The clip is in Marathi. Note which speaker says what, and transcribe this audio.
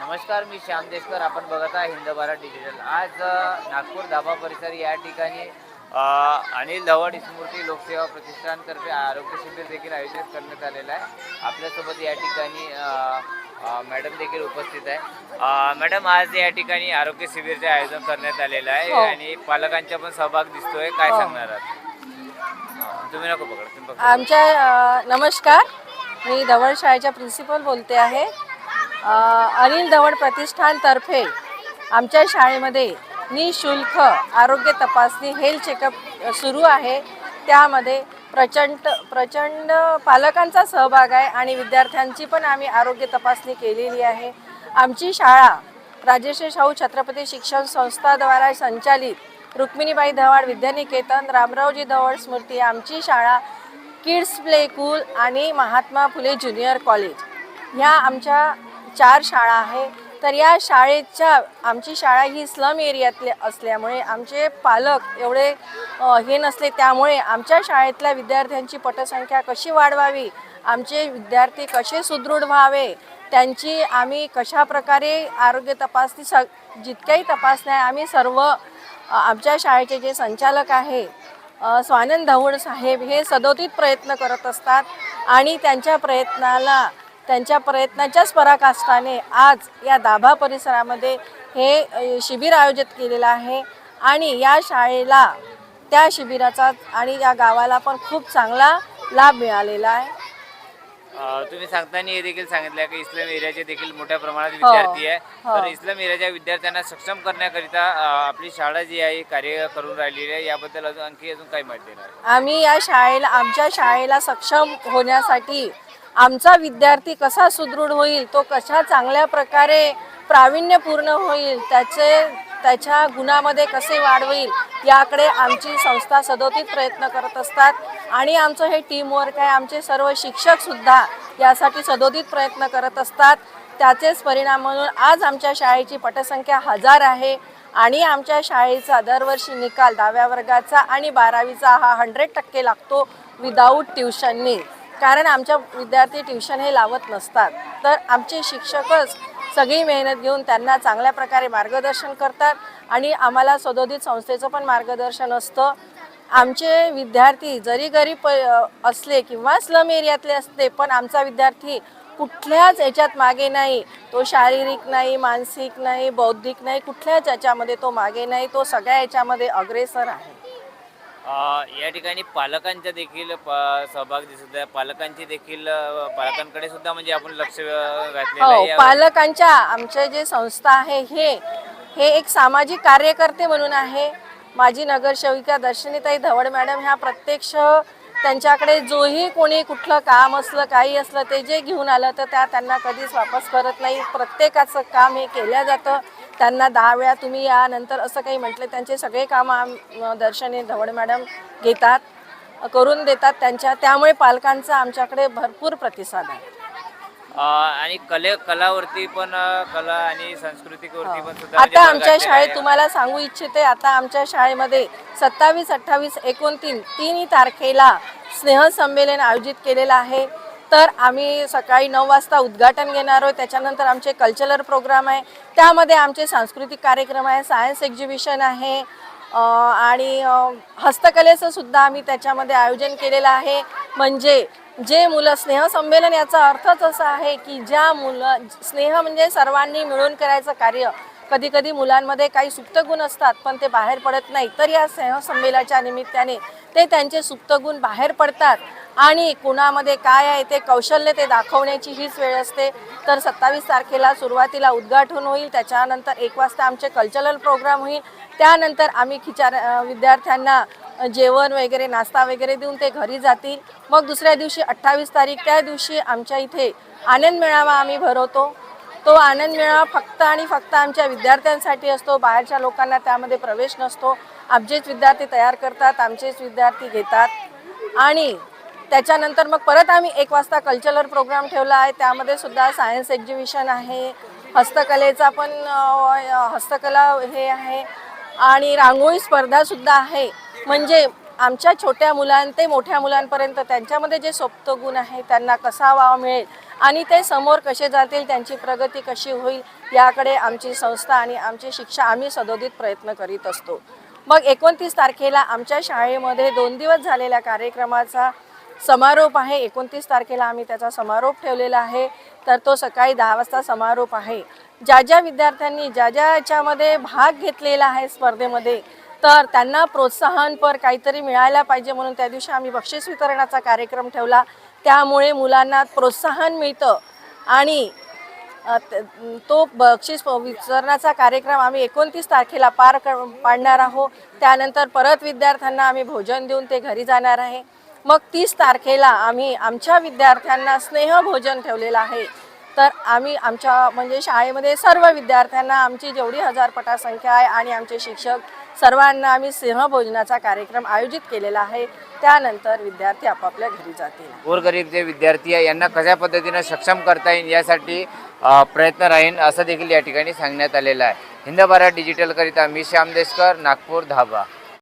Speaker 1: नमस्कार, मी श्याम देशकर. आपण बघत आहे हिंद भारत डिजिटल. आज नागपूर दाभा परिसर या ठिकाणी अनिल धवड स्मृती लोकसेवा प्रतिष्ठानतर्फे आरोग्य शिबिर देखील आयोजित करण्यात आलेलं आहे. आपल्यासोबत या ठिकाणी मॅडम देखील उपस्थित आहे. मॅडम, आज या ठिकाणी आरोग्य शिबिरचे आयोजन करण्यात आलेलं आहे आणि पालकांचा पण सहभाग दिसतोय. काय सांगणार आहात? तुम्ही नको पकडा, तुम्ही पकडा.
Speaker 2: आमच्या नमस्कार, मी धवड शाळेच्या प्रिन्सिपल बोलते आहे. अनिल धवड प्रतिष्ठानतर्फे आमच्या शाळेमध्ये निशुल्क आरोग्य तपासणी हेल्थ चेकअप सुरू आहे. त्यामध्ये प्रचंड पालकांचा सहभाग आहे आणि विद्यार्थ्यांची पण आम्ही आरोग्य तपासणी केलेली आहे. आमची शाळा राजर्षी शाहू छत्रपती शिक्षण संस्थाद्वारा संचालित रुक्मिणीबाई धवड विद्यानिकेतन, रामरावजी धवड स्मृती आमची शाळा, किड्स प्ले स्कूल आणि महात्मा फुले ज्युनियर कॉलेज ह्या आमच्या 4 शाळा आहे. तर या आमची शाळा ही स्लम एरियातले असल्यामुळे आमचे पालक एवढे हे नसले, त्यामुळे आमच्या शाळेतल्या विद्यार्थ्यांची पटसंख्या कशी वाढवावी, आमचे विद्यार्थी कसे सुदृढ व्हावे, त्यांची आम्ही कशा प्रकारे आरोग्य तपासणी जितक्याही तपासण्या आम्ही सर्व आमच्या शाळेचे जे संचालक आहे स्वानंद धवड साहेब हे सदोदित प्रयत्न करत असतात आणि त्यांच्या प्रयत्नाच्याच पराकाष्ठाने आज या दाभा परिसरामध्ये हे शिबिर आयोजित केलेलं आहे आणि या शाळेला त्या शिबिराचा आणि या गावाला पण खूप चांगला लाभ मिळालेला आहे.
Speaker 1: तुम्ही सांगताना हे देखील सांगितलं की इस्लाम एरियाचे देखील मोठ्या प्रमाणात विद्यार्थी आहे. तर इस्लाम एरियाच्या विद्यार्थ्यांना सक्षम करण्याकरिता आपली शाळा जी आहे कार्य करून राहिलेली आहे. याबद्दल अजून काय माहिती देणार?
Speaker 2: आम्ही आमच्या शाळेला सक्षम होण्यासाठी आमचा विद्यार्थी कसा सुदृढ होईल, तो कशा चांगल्या प्रकारे प्रावीण्यपूर्ण होईल, त्याच्या गुणामध्ये कसे वाढ होईल याकडे आमची संस्था सदोदित प्रयत्न करत असतात आणि आमचं हे टीमवर्क आहे. आमचे सर्व शिक्षकसुद्धा यासाठी सदोदित प्रयत्न करत असतात. त्याचेच परिणाम म्हणून आज आमच्या शाळेची पटसंख्या 1000 आहे आणि आमच्या शाळेचा दरवर्षी निकाल 10व्या वर्गाचा आणि 12वीचा हा 100% लागतो विदाऊट ट्युशननी. कारण आमच्या विद्यार्थी ट्युशन हे लावत नसतात. तर आमचे शिक्षकच सगळी मेहनत घेऊन त्यांना चांगल्या प्रकारे मार्गदर्शन करतात आणि आम्हाला सदोदित संस्थेचं पण मार्गदर्शन असतं. आमचे विद्यार्थी जरी गरीब असले किंवा स्लम एरियातले असते, पण आमचा विद्यार्थी कुठल्याच याच्यात मागे नाही. तो शारीरिक नाही, मानसिक नाही, बौद्धिक नाही, कुठल्याच याच्यामध्ये तो मागे नाही. तो सगळ्या याच्यामध्ये अग्रेसर आहे.
Speaker 1: या ठिकाणी पालकांचा देखील सहभाग दिसत आहे. पालकांकडे सुद्धा म्हणजे आपण लक्ष घातलेलं आहे.
Speaker 2: पालकांच्या आमचे जे संस्था आहे हे एक सामाजिक कार्यकर्ते म्हणून आहे. माझी नगरसेविका दर्शनीताई धवड मॅडम ह्या प्रत्यक्ष त्यांच्याकडे जोही कोणी कुठलं काम असलं काही असलं ते जे घेऊन आलं तर त्यांना कधीच वापस करत नाही. प्रत्येकाचं काम हे केलं जातं. त्यांना 10 वेळा तुम्ही या नंतर असं काही म्हटलं, त्यांचे सगळे कामं दर्शनी धवड मॅडम करून देतात त्यामुळे पालकांचा आमच्याकडे भरपूर प्रतिसाद आहे.
Speaker 1: आणि कलावरती पण कला आणि संस्कृतीवरती पण सुद्धा
Speaker 2: आता आमच्या शाळेत तुम्हाला सांगू इच्छिते, आता आमच्या शाळेमध्ये 27, 28, 29 तिन्ही तारखेला स्नेहसंमेलन आयोजित केलेलं आहे. तर आम्ही सकाळी 9 वाजता उद्घाटन घेणार आहोत. त्याच्यानंतर आमचे कल्चरल प्रोग्राम आहे, त्यामध्ये आमचे सांस्कृतिक कार्यक्रम आहे, सायन्स एक्झिबिशन आहे आणि हस्तकलेचं सुद्धा आम्ही त्याच्यामध्ये आयोजन केलेलं आहे. म्हणजे जे मुलं स्नेहसंमेलन याचा अर्थच असा आहे की स्नेह म्हणजे सर्वांनी मिळून करायचं कार्य. कधी कधी मुलांमध्ये काही सुप्त गुण असतात पण ते बाहेर पडत नाही. तर या स्नेहसंमेलनाच्या निमित्ताने ते त्यांचे सुप्त गुण बाहेर पडतात आणि कुणामध्ये काय आहे ते कौशल्य ते दाखवण्याची हीच वेळ असते. तर 27 तारखेला सुरुवातीला उद्घाटन होईल. त्याच्यानंतर 1 वाजता आमचे कल्चरल प्रोग्राम होईल. त्यानंतर आम्ही विद्यार्थ्यांना जेवण वगैरे नाश्ता वगैरे देऊन ते घरी जातील. मग दुसऱ्या दिवशी 28 तारीख त्या दिवशी आमच्या इथे आनंद मेळावा आम्ही भरवतो. तो आनंद मेळावा फक्त आणि फक्त आमच्या विद्यार्थ्यांसाठी असतो. बाहेरच्या लोकांना त्यामध्ये प्रवेश नसतो. आमचेच विद्यार्थी तयार करतात, आमचेच विद्यार्थी घेतात आणि त्याच्यानंतर मग परत आम्ही 1 वाजता कल्चरल प्रोग्राम ठेवला आहे. त्यामध्ये सुद्धा सायन्स एक्झिबिशन आहे, हस्तकलेचा पण हस्तकला हे आहे आणि रांगोळी स्पर्धासुद्धा आहे. म्हणजे आमच्या छोट्या मुलां ते मोठ्या मुलांपर्यंत त्यांच्यामध्ये जे सुप्त गुण आहे त्यांना कसा वाव मिळेल आणि ते समोर कसे जातील, त्यांची प्रगती कशी होईल याकडे आमची संस्था आणि आमची शिक्षा आम्ही सदोदित प्रयत्न करीत असतो. मग 29 तारखेला आमच्या शाळेमध्ये 2 दिवस झालेल्या कार्यक्रमाचा समारोप आहे. 29 तारखेला आम्ही त्याचा समारोप ठेवलेला आहे. तर तो सकाळी 10 वाजता समारोप आहे. ज्या ज्या विद्यार्थ्यांनी ज्या ज्या याच्यामध्ये भाग घेतलेला आहे स्पर्धेमध्ये, तर त्यांना प्रोत्साहनपर काहीतरी मिळायला पाहिजे म्हणून त्या दिवशी आम्ही बक्षीस वितरणाचा कार्यक्रम ठेवला. त्यामुळे मुलांना प्रोत्साहन मिळतं आणि तो बक्षीस वितरणाचा कार्यक्रम आम्ही 29 तारखेला पाडणार आहोत. त्यानंतर परत विद्यार्थ्यांना आम्ही भोजन देऊन ते घरी जाणार आहे. मग 30 तारखेला आम्ही आमच्या विद्यार्थ्यांना स्नेहभोजन ठेवलेलं आहे. तर आम्ही आमच्या म्हणजे शाळेमध्ये सर्व विद्यार्थ्यांना आमची जेवढी हजारपटा संख्या आहे आणि आमचे शिक्षक सर्वांना आम्ही स्नेहभोजनाचा कार्यक्रम आयोजित केलेला आहे. त्यानंतर विद्यार्थी आपापल्या घरी जातील.
Speaker 1: गोरगरीब जे विद्यार्थी आहे यांना कशा पद्धतीनं सक्षम करता येईल यासाठी प्रयत्न राहील असं देखील या ठिकाणी सांगण्यात आलेलं आहे. हिंद भारत डिजिटलकरिता मी श्याम देशकर, नागपूर धाबा.